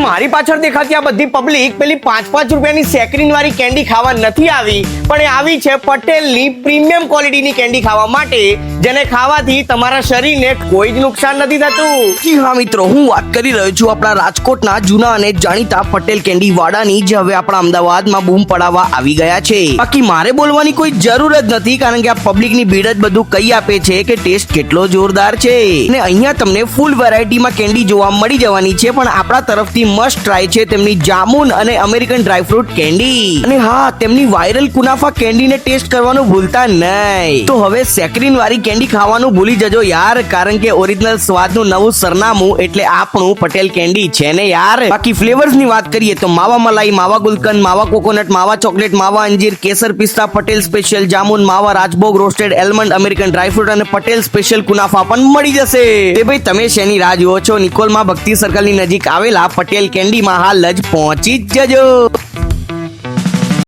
મારી પાછળ દેખાતી આ બધી પબ્લિક પેલી 5-5 રૂપિયાની સેકરીન વાળી કેન્ડી ખાવા નથી આવી, પણ એ આવી છે પટેલની પ્રીમિયમ ક્વોલિટીની કેન્ડી ખાવા માટે, જેને ખાવાથી તમારા શરીરને કોઈ જ નુકસાન નથી થતું. જી હા મિત્રો, હું વાત કરી રહ્યો છું આપણા રાજકોટના જૂના અને જાણીતા પટેલ કેન્ડી વાળાની, જે હવે આપણા અમદાવાદમાં બૂમ પડાવવા આવી ગયા છે. બાકી મારે બોલવાની કોઈ જરૂર જ નથી, કારણ કે આ પબ્લિકની ભીડ જ બધું કહી આપે છે કે ટેસ્ટ કેટલો જોરદાર છે. અને અહીંયા તમને ફૂલ વેરાયટીમાં કેન્ડી જોવા મળી જવાની છે, પણ આપણા તરફથી મસ્ટ ટ્રાય છે તેમની જામુન અને અમેરિકન ડ્રાયફ્રૂટ કેન્ડી. અને હા, તેમની વાયરલ કુનાફા કેન્ડીને ટેસ્ટ કરવાનું ભૂલતા નહીં. તો હવે સેકરીન વાળી કેન્ડી ખાવાનું ભૂલી જજો યાર, કારણ કે ઓરિજિનલ સ્વાદનું નવું સરનામું એટલે આપણું પટેલ કેન્ડી છે ને યાર. બાકી ફ્લેવર્સ ની વાત કરીએ તો માવા મલાઈ, માવા ગુલકંદ, માવા કોકોનટ, માવા ચોકલેટ, માવા અંજીર, કેસર પિસ્તા, પટેલ સ્પેશિયલ જામુન, માવા રાજભોગ, રોસ્ટેડ એલમંડ, અમેરિકન ડ્રાયફ્રૂટ અને પટેલ સ્પેશિયલ કુનાફા પણ મળી જશે. તે ભાઈ તમે શેની રાહ જુઓ છો? નિકોલમાં ભક્તિ સર્કલની નજીક આવેલા પટેલ કેન્ડીમાં હાલ જ પહોંચી જ જજો.